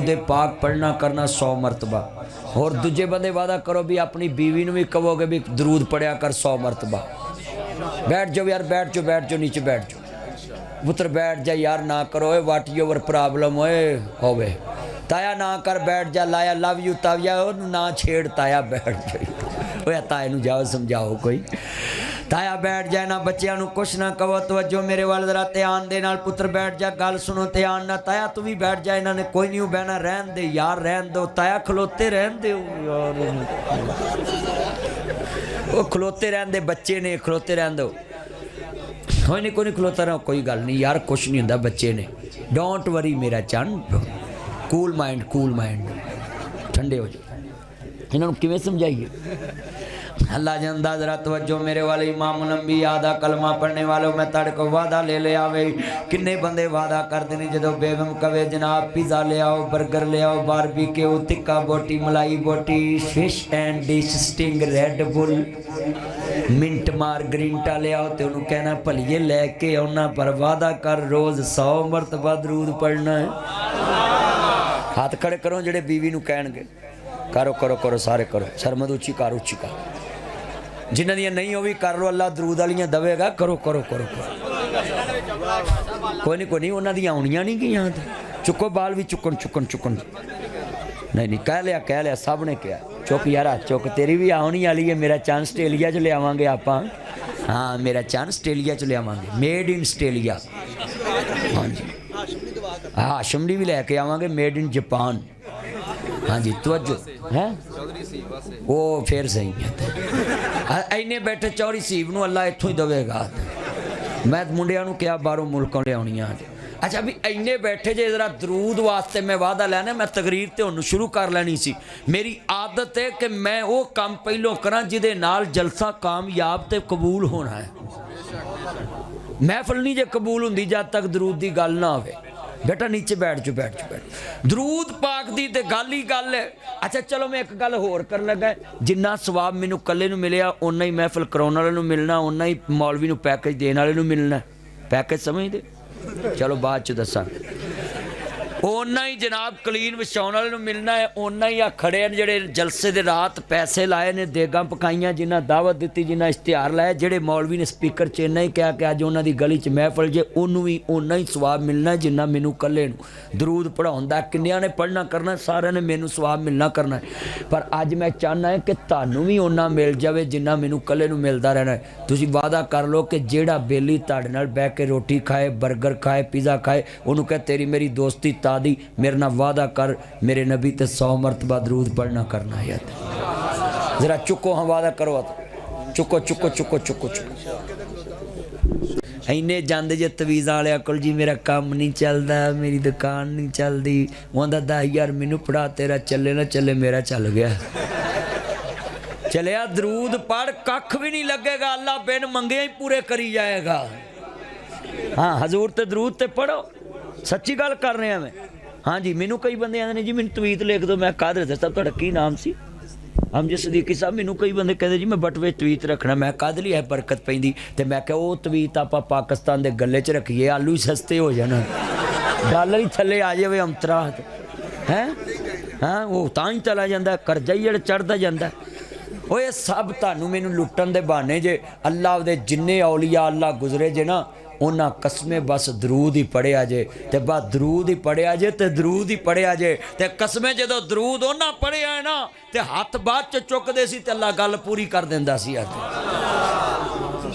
दरूद पाक पढ़ना करना 100 मरतबा। और दूजे बंदे वादा करो भी अपनी बीवी भी कहोगे भी दरूद पढ़िया कर 100 मरतबा। बैठ जाओ यार, बैठ जाओ नीचे बैठ जाओ पुत्र, बैठ जा यार, ना करो वाट योर प्रॉब्लम होवे ताया, ना कर बैठ जा, लाया लव यू ताया ना छेड़ ताया, बैठ जाए ताए नू जाओ समझाओ कोई, ताया बैठ जाए ना, बच्चों को कुछ ना कहो, तवज्जो मेरे वाल जरा ध्यान दे नाल, पुत्र बैठ जा, गल सुनो ध्यान ना, ताया तू भी बैठ जा, इन्होंने कोई नहीं बहना, रहन दे यार रहन दो ताया, खलोते रहन दे यार, वो खलोते रहन दे, बच्चे ने खलोते रहन दो, कोई नहीं खलोता रहो, कोई गल नहीं यार, कुछ नहीं होंदा बच्चे ने, डोंट वरी मेरा चन, कूल माइंड ठंडे हो जाओ। इन्होंने किवें समझाइए? अल्लाह जानदा, जरा तवज्जो मेरे वाले इमाम नबी आधा कलमा पढ़ने वालों मैं तड़ को वादा ले आवे, किन्ने बंदे वादा करते हैं जो बेगम कवे जनाब पिज़्ज़ा ले आओ, बर्गर ले आओ, barbecue tikka boti malai boti, fish and dish Sting Red Bull mint margarita ले आओ, तो उन्होंने कहना भलिए लैके आना, पर वादा कर रोज़ 100 मरतबा दरूद पढ़ना है। हाथ खड़े करो जेडे बीवी नूं कहणगे, करो करो करो सारे करो, शर्मद उच्ची कर जिन्हां दियां नहीं हो भी कर लो, अल्लाह दरूद वालियां दवेगा, करो करो करो करो, कोई नहीं उन्हां दियां आउणियां नहीं गईयां, चुको बाल भी चुकन नहीं कह लिया सब ने कहा, चुक यार चुक, तेरी भी आने वाली है, मेरा चांस आस्ट्रेलिया च लियावांगे आप, हाँ मेरा चांस आस्ट्रेलिया च लियावांगे, मेड इन आस्ट्रेलिया, हाँ जी हाँ शिमली भी लैके आवांगे, मेड इन जापान, हाँ जी तवज्जो है वो फिर सही है, इन्ने बैठे चौरी सीब नूं अल्लाह इत्थों ही दवेगा, मैं मुंडियां नूं क्या बाहरों मुल्कों लियाउणियां, अच्छा भी इन्ने बैठे जे जरा दरूद वास्ते मैं वादा लैना, मैं तकरीर तो हुण शुरू कर लैनी सी, मेरी आदत है कि मैं वो काम पहलों करा जिहदे नाल जलसा कामयाब ते कबूल होना है, महफिल नहीं जे कबूल हुंदी जद तक दरूद की गल ना आवे, बेटा नीचे बैठ जाओ, दरूद पाक दी ते गल ही गल है। अच्छा चलो मैं एक गल होर कर लगा, जिन्ना सवाब मैनू कल्ले नूं मिलिया उन्ना ही महफिल कराउण वाले नूं मिलना, उन्ना ही मौलवी नूं पैकेज देण वाले नूं मिलना, पैकेज समझदे, चलो बाद च दसा, उन्ना ही जनाब कलीन विछाउण वाले नूं मिलना है, उन्ना ही आ खड़े ने जेड़े जलसे दे रात पैसे लाए ने, देगां पकाइयां, जिन्ना दावत दी, जिन्ना इश्तिहार लाया, जेड़े मौलवी ने स्पीकर च इन्ना ही कहा कि अज उन्हां दी गली च महफिल जे, उन्नू भी उन्ना ही सवाब मिलना है जिन्ना मैनू कल्ले नूं दरूद पढ़ाउण दा, किन्नियां ने पढ़ना करना, सारिਆਂ ने मैनू सवाब मिलना करना है, पर अज मैं चाहना है कि तुहानू भी उन्ना मिल जाए जिन्ना मैनू कल्ले नूं मिलदा रहना है। तुसीं वादा कर लो कि जेड़ा बेली तुहाडे नाल बैठ के रोटी खाए, बर्गर खाए, पिज़्ज़ा खाए, उन्होंने कह तेरी मेरी दोस्ती तादी, मेरे ना वादा कर मेरे नबी ते 100 मरतबा दरूद पढ़ना करना है, जरा चुको, हाँ वादा करो, चुको चुको चुको चुको चुको, इन्ने जाते जे तवीज़ा वाले कोल जी मेरा काम नहीं चलता, मेरी दुकान नहीं चलती, वो 10,000 मैनू पढ़ा, तेरा चले ना चले मेरा चल गया, चलिया दरूद पढ़ कख भी नहीं लगेगा, अल्लाह बिन मंगे ही पूरे करी जाएगा। हाँ हजूर ते दरूद ते पढ़ो, सच्ची गल कर रहा मैं, हाँ जी मैनू कई बंदे आते हैं जी मैनू तवीत लिख दो, मैं कादर साहब तुहाडा की नाम सी, हम जी सदीकी साहब, मैनू कई बंदे कहते जी मैं बटवे तवीत रखना, मैं कद लिए बरकत पैंदी, तो मैं क्या वो तवीत आप पाकिस्तान के गले च रखिए, आलू ही सस्ते हो जान, डॉलर ही थले आ जाए अंतरा है, हाँ वो तां ही चला जाता, करजा ही जड़ा चढ़ता जाता, वो ये सब तुहानू मैनू लुट्टन दे बहाने जे, अल्लाह दे जिन्ने औलिया अल्लाह गुजरे जे ना, उन्हां कसमें बस दरूद ही पढ़िया जे, ते बस दरूद ही पढ़िया जे, ते दरूद ही पढ़िया जे, ते कसमें जदों दरूद उन्हां पढ़िया है ना, ते हाथ बाद च चुकदे सी ते अल्लाह गल पूरी कर दिंदा सी।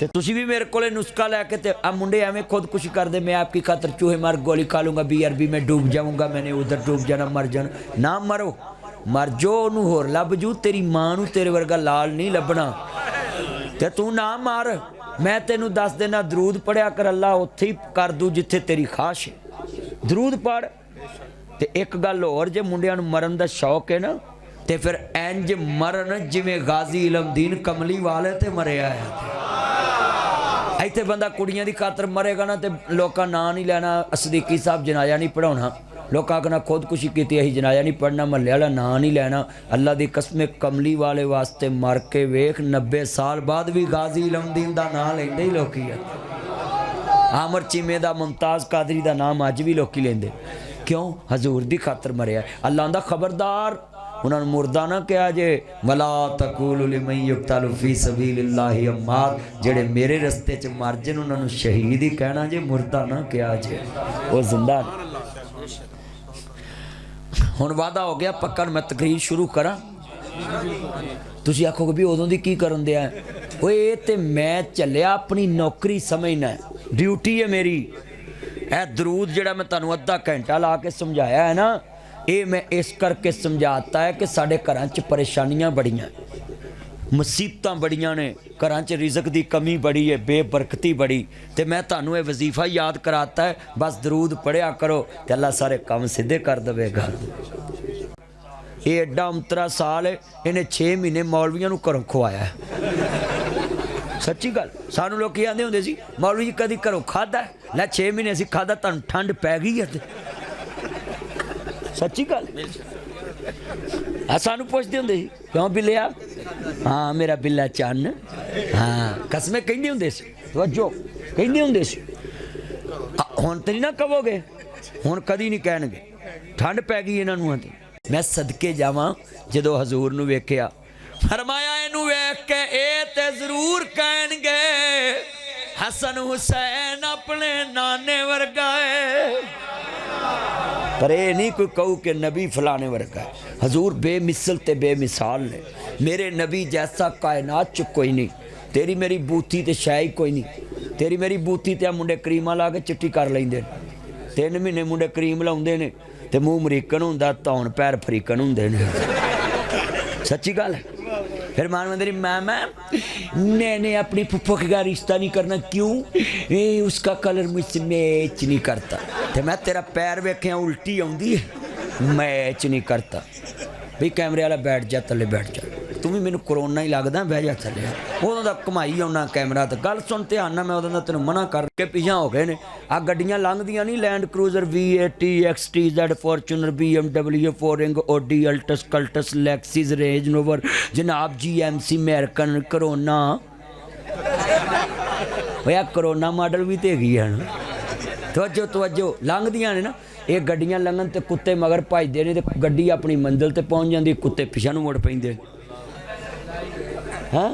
ते तुसीं भी मेरे कोले नुस्खा लैके ते आ मुंडे एवें खुदकुशी करदे, मैं आपकी खातर चूहे मार गोली खा लूँगा, BRB में डूब जाऊँगा, मैंने उधर डूब जाना, मर जाना, ना मरो, मर जो उन्होंने होर लभ जू, तेरी मां नूं तेरे वर्गा लाल नहीं लभना, ते तू ना मार, मैं तेनू दस देना दरूद पढ़िया कर, अल्लाह उत्थे ही कर दू जिथे तेरी खाश है, दरूद पढ़। ते एक गल होर, जे मुंडियां नूं मरन दा शौक है ना, ते फिर इंज मरन जिवें गाजी इलमदीन कमली वाले ते मरिया है, इत्थे बंदा कुड़ियां दी खातर मरेगा ना, ते लोकां नां नहीं लैना, सदीकी साहब जनाजा नहीं पढ़ाउणा, लोग आखना खुदकुशी की अं जनाजा नहीं पढ़ना, महल्ले वाला ना नहीं लैना, अल्लाह की कसम कमली वाले वास्ते मर के वेख 90 साल बाद भी गाजी इलमदीन का नाम लेंदे ही लोग, आमर चीमे का मुमताज़ कादरी का नाम अज भी लोग लेंदे, क्यों? हजूर दी खातर मरिया। अल्लाह आंदा खबरदार उन्होंने मुर्दा ना कहा जे, वला तकूलु लिमन युक्तलु फी सबीलिल्लाहि अम्मात, जेड़े मेरे रस्ते च मर जन उन्होंने शहीद ही कहना जे, मुर्दा ना कहा जे, वो जिंदा। हुण वादा हो गया पक्का, मैं तकरीर शुरू करा। तुसीं आखोगे भी उदों दी की करन दिया? ओए ये ते मैं चलिया अपनी नौकरी समझना, ड्यूटी है मेरी। ए दरूद जिहड़ा मैं तुहानूं अद्धा घंटा ला के समझाया है ना, ये मैं इस करके समझाता है कि साढ़े घरां च परेशानियां बड़ियां, मुसीबतां बड़ियां ने, घरां च रिज़क दी कमी बड़ी है, बेबरकती बड़ी, तो मैं तुहानूं ये वजीफा याद कराता है, बस दरूद पढ़िया करो तो अल्लाह सारे काम सीधे कर देगा। ये एडा उमतरा साल है, इन्हें 6 महीने मौलवियों घरों खुआया है। सच्ची गल, सानू लोग आते होंगे सी मौलवी जी कभी घरों खादा, लै 6 महीने असीं खादा, तुहानूं ठंड पै गई है। सच्ची गल, सानू पुछते होंगे सी क्यों बिल्लिया? हाँ मेरा बिल्ला चन्न, हाँ कसमें कहते होंगे सी, तवज्जो कहते होंगे सी। हुण तो नहीं ना कहोगे, हुण कदी नहीं कहणगे, ठंड पै गई इन्हों। मैं सदके जावां जदों हजूर नूं वेखिया, फरमाया इनू वेख के ए ते जरूर कहणगे हसन हुसैन अपने नाने वर्गा है, पर ये नहीं कोई कहू कि नबी फलाने वर्गा है। हजूर बेमिसल ते बेमिसाल ने, मेरे नबी जैसा कायनात च कोई नहीं। तेरी मेरी बूथी ते शाही कोई नहीं। तेरी मेरी बूथी ते मुंडे करीमा ला के चिट्टी कर लेंदे, 3 महीने मुंडे करीम लाउंदे ने ते मूँह अमरीकन हुंदा, धौन पैर अफ्रीकन हुंदे ने। सच्ची गल है। फिर मानवंदरी मैंने अपनी फुफ्फो का रिश्ता नहीं करना, क्यों? ये उसका कलर मुझसे मैच नहीं करता। तो मैं तेरा पैर वेख्या उल्टी आउंदी है, मैच नहीं करता। भी कैमरे वाला बैठ जा, थले बैठ जा, तू भी मैनू करोना ही लगदा, बह जा थले। उदों दा घुमाई आउना कैमरा, तो गल सुन ध्यान नाल, मैं उदों दा तैनूं मना करके पिछा हो गए ने। आ गड्डियां लंघदियां नहीं, Land Cruiser V80 XTZ Fortuner BMW फोरिंग Audi Altis Cultus Lexus Range Rover जनाब GMC अमेरिकन करोना। भैया करोना मॉडल भी तो हैगी है ना। तवज्जो तवज्जो, लंघदियां ने ना ये गड्डियां लंघन तो कुत्ते मगर भजदे ने, तो गड्डी अपनी मंजिल ते पहुँच जाती, कुत्ते पिछा नूं मुड़ पैंदे। हाँ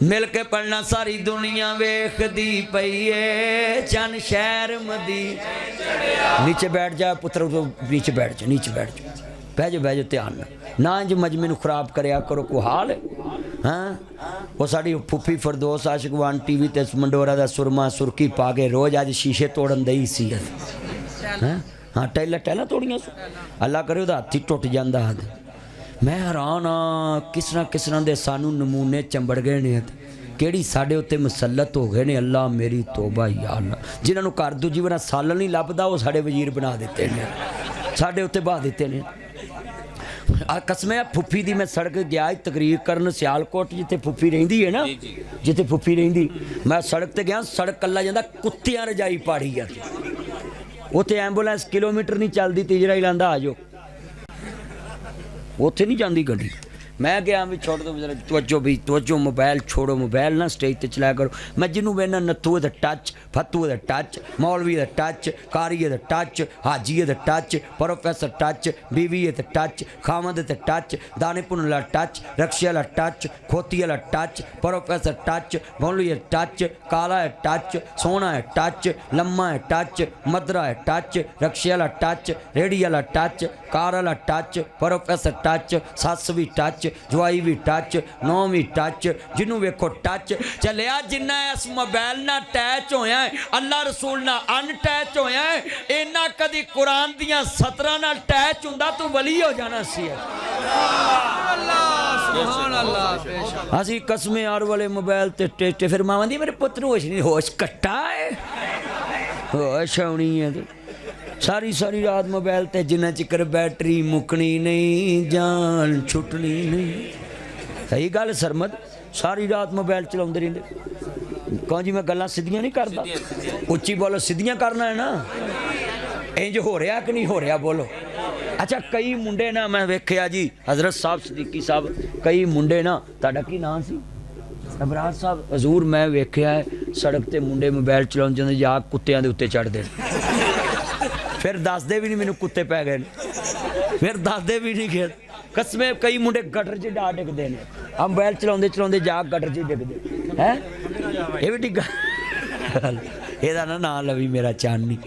मिल के पढ़ना सारी दुनिया वेखदी पई है, चन शहर मदी। नीचे बैठ जा पुत्र, नीचे बैठ जा, नीचे बैठ जा, बह जाओ ध्यान ना इंज मजमे नूं खराब करया करो, को हाल है। हाँ वो साड़ी फुफी फरदोस आशिक वन TV ते मंडोरा दा सुरमा सुरखी पा के रोज़ अज शीशे तोड़न दई सी। हाँ टैला तोड़ियां, अल्लाह करे उहदा हत्थ ही टुट जांदा। मैं हैरान हाँ किस तरह दे सानू नमूने चंबड़ गए ने, किहड़ी साडे उत्ते मुसलत हो गए ने। अल्लाह मेरी तौबा या अल्लाह, जिन्होंने घर दूजी बार साल नहीं लभदा वो साडे वजीर बना दिते ने, साडे उत्ते बहा दिते ने। कसमें फुफी दी मैं सड़क गया तकरीर करन सियालकोट, जिथे फुफी रहिंदी है ना, जिथे फुफी रहिंदी, मैं सड़क ते गया, सड़क कल्ला जांदा, कुत्तियां रजाई पाड़ी आ, उत्थे एंबूलेंस किलोमीटर नहीं चलती, तीजरा ही लांदा आ जाओ, उत्थे नहीं जाती गड्डी। मैं गया भी छोड़ दो जरा, तवज्जो भी तवज्जो, मोबाइल छोड़ो, मोबाइल ना स्टेज ते चलाया करो। मैं जिन्हों वेना नत्थू दा टच, फत्तू दा टच, मौलवी दा टच, कारी दा टच, हाजी दा टच, प्रोफैसर टच, बीवी दा टच, खामद दा टच, दाने पुन दा टच, रक्शे वाला टच, खोती वाला टच, प्रोफैसर टच, मौलवी दा टच, काला है टच, सोना है टच, लम्मा है टच, मदरा है टच, रक्शे वाला टच, रेड़ी वाला टच, कार वाला टच, प्रोफैसर टच, सस भी टच, जवाई भी टच, नौ भी टच, जिन्हों वेखो टच। चलिया जिन्ना इस मोबाइल ना अटैच होया है, अल्लाह रसूल ना अनटैच होया है, इन्ना कदी कुरान दियां 17 ना अटैच हुंदा तू वली हो जाना सी। असी कसमें यार वाले मोबाइल ते टेटे, फिर मां दी मेरे पुत्र होश नहीं, होश कट्टा है, होश आउनी है। सारी सारी रात मोबाइल ते, जिन्ना चिकर बैटरी मुकनी नहीं, जान छुटनी नहीं। सही गल सरमद, सारी रात मोबाइल चलाते रहते। कौन जी मैं गल्लां सीधियां नहीं करता, उच्ची बोलो, सीधियां करना है ना। इंज हो रहा कि नहीं हो रहा बोलो। अच्छा कई मुंडे ना मैं वेख्या जी, हजरत साहब सिद्दीकी साहब, कई मुंडे ना, तुहाडा की नाम सी? अबराज साहब। हजूर मैं वेख्या है सड़क ते मुंडे मोबाइल चलाउंदे जा कुत्तियां दे उत्ते चढ़दे, ਫਿਰ ਦੱਸਦੇ ਵੀ ਨਹੀਂ ਮੈਨੂੰ ਕੁੱਤੇ ਪੈ ਗਏ ਨੇ, ਫਿਰ ਦੱਸਦੇ ਵੀ ਨਹੀਂ ਕਿ ਕਸਮੇ ਕਈ ਮੁੰਡੇ ਗਟਰ 'ਚ ਜਾ ਡਿੱਗਦੇ ਨੇ, ਆ ਮੋਬਾਈਲ ਚਲਾਉਂਦੇ ਚਲਾਉਂਦੇ ਜਾ ਗਟਰ 'ਚ ਡਿੱਗਦੇ ਹੈ। ਇਹ ਵੀ ਡਿੱਗਾ ਇਹਦਾ ਨਾ ਨਾਂ ਲਵੀ ਮੇਰਾ ਚਾਨਣੀ,